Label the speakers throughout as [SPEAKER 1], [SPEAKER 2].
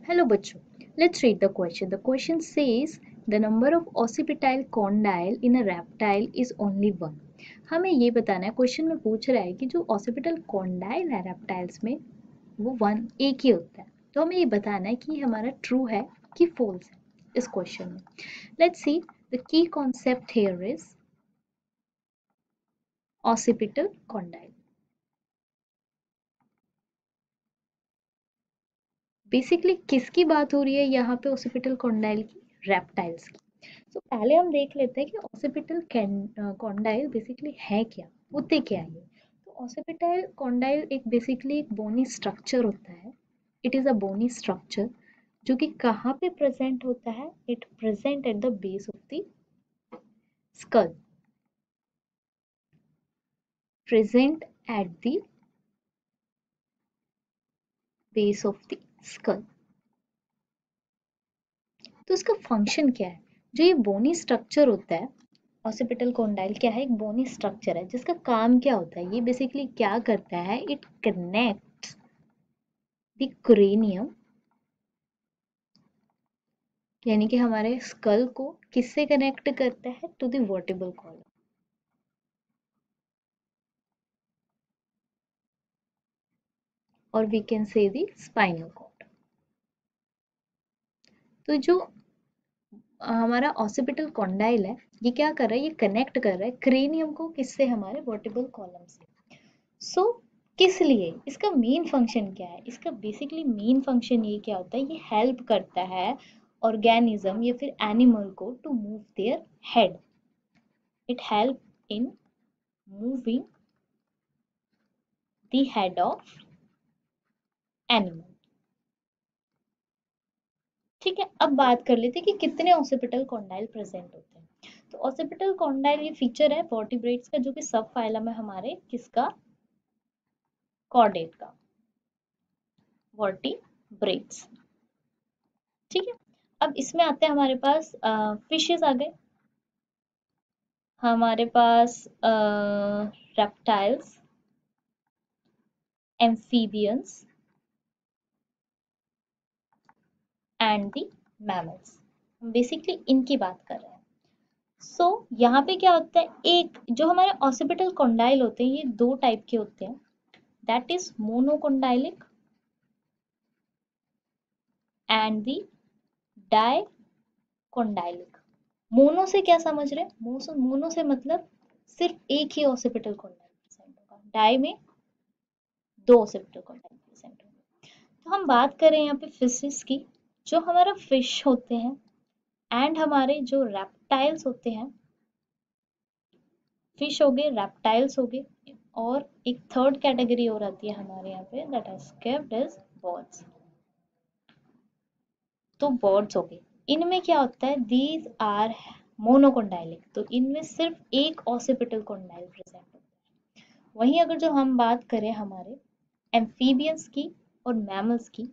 [SPEAKER 1] Hello बच्चों, let's read the question. The question says the number of occipital condyle in a reptile is only one. हमें ये बताना है, question में पूछ रहा है कि जो occipital condyle है रेप्टाइल्स में वो वन एक ही होता है. तो हमें ये बताना है कि हमारा ट्रू है कि फॉल्स है इस क्वेश्चन में. Let's see, the key concept here is occipital condyle. Basically किसकी बात हो रही है यहाँ पे occipital condyle की? रेप्टाइल्स की. तो पहले हम देख लेते हैं कि ऑसिपिटल कॉन्डाइल बेसिकली है क्या, होते क्या है ये. तो ऑसिपिटल कॉन्डाइल एक बेसिकली एक बोनी स्ट्रक्चर होता है. It is a bony structure जो कि कहाँ पे प्रेजेंट होता है? It present at the base of the skull. Present at the base of the skull. तो इसका फंक्शन क्या है? जो ये बोनी स्ट्रक्चर होता है, ऑसिपिटल कॉन्डाइल क्या है? एक बोनी स्ट्रक्चर है जिसका काम क्या होता है? ये बेसिकली क्या करता है? इट कनेक्ट्स द क्रेनियम, यानी कि हमारे स्कल को किससे कनेक्ट करता है? To the vertebral column. और we can say the spinal cord. तो जो हमारा ऑसिपिटल कॉन्डाइल है ये क्या कर रहा है? ये कनेक्ट कर रहा है क्रेनियम को किससे? हमारे वर्टिब्रल कॉलम से. सो किस लिए? इसका मेन फंक्शन क्या है? इसका बेसिकली मेन फंक्शन ये क्या होता है? ये हेल्प करता है ऑर्गेनिज्म या फिर एनिमल को to move their head. It help in moving the head of animal. ठीक है, अब बात कर लेते हैं कि कितने ऑसिपिटल कॉन्डाइल प्रेजेंट होते हैं. तो ऑसिपिटल कॉन्डाइल ये फीचर है वर्टिब्रेट्स का जो कि सब फाइलम है हमारे किसका? कॉर्डेट का. वर्टिब्रेट्स. ठीक है, अब इसमें आते हैं हमारे पास फिशेस आ गए, हमारे पास reptiles, amphibians and the mammals. Basically इनकी बात कर रहे हैं. सो यहाँ पे क्या होता है? एक जो हमारे ऑसिपिटल कॉन्डाइल होते हैं ये दो टाइप के होते हैं. That is monocondylic and the dicondylic. Mono से क्या समझ रहे हैं? मोनो से मतलब सिर्फ एक ही ऑसिपिटल कॉन्डाइल प्रेजेंट होगा. डाई में दो ऑसिपिटल कॉन्डाइल प्रेजेंट होंगे. तो हम बात करें यहाँ पे फिशेस की. जो हमारा फिश होते हैं एंड हमारे जो रेप्टाइल्स होते हैं, फिश हो गए, रेप्टाइल्स हो गए, और एक थर्ड कैटेगरी और आती है हमारे यहाँ पे that is kept is birds. तो बर्ड्स हो गए. इनमें क्या होता है? These are monocondylic. तो इनमें सिर्फ एक ऑसिपिटल कॉन्डाइल प्रेजेंट होता है. वहीं अगर जो हम बात करें हमारे एम्फीबियंस की और मैमल्स की,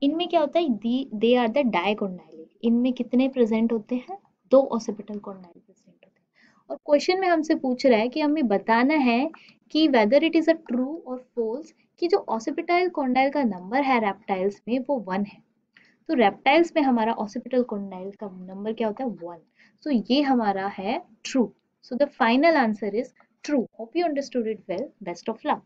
[SPEAKER 1] इनमें क्या होता है? They are the dicondylic. इनमें कितने प्रेजेंट होते हैं? दो ऑसिपिटल कॉन्डाइल प्रेजेंट होते हैं. और क्वेश्चन में हमसे पूछ रहा है कि हमें बताना है कि whether it is a true और फॉल्स कि जो ऑसिपिटल कॉन्डाइल का नंबर है रेप्टाइल्स में वो 1 है. तो रेप्टाइल्स में हमारा ऑसिपिटल कॉन्डाइल का नंबर क्या होता है? 1. सो ये हमारा है true. So the final answer is true. Hope you understood it well. Best of luck.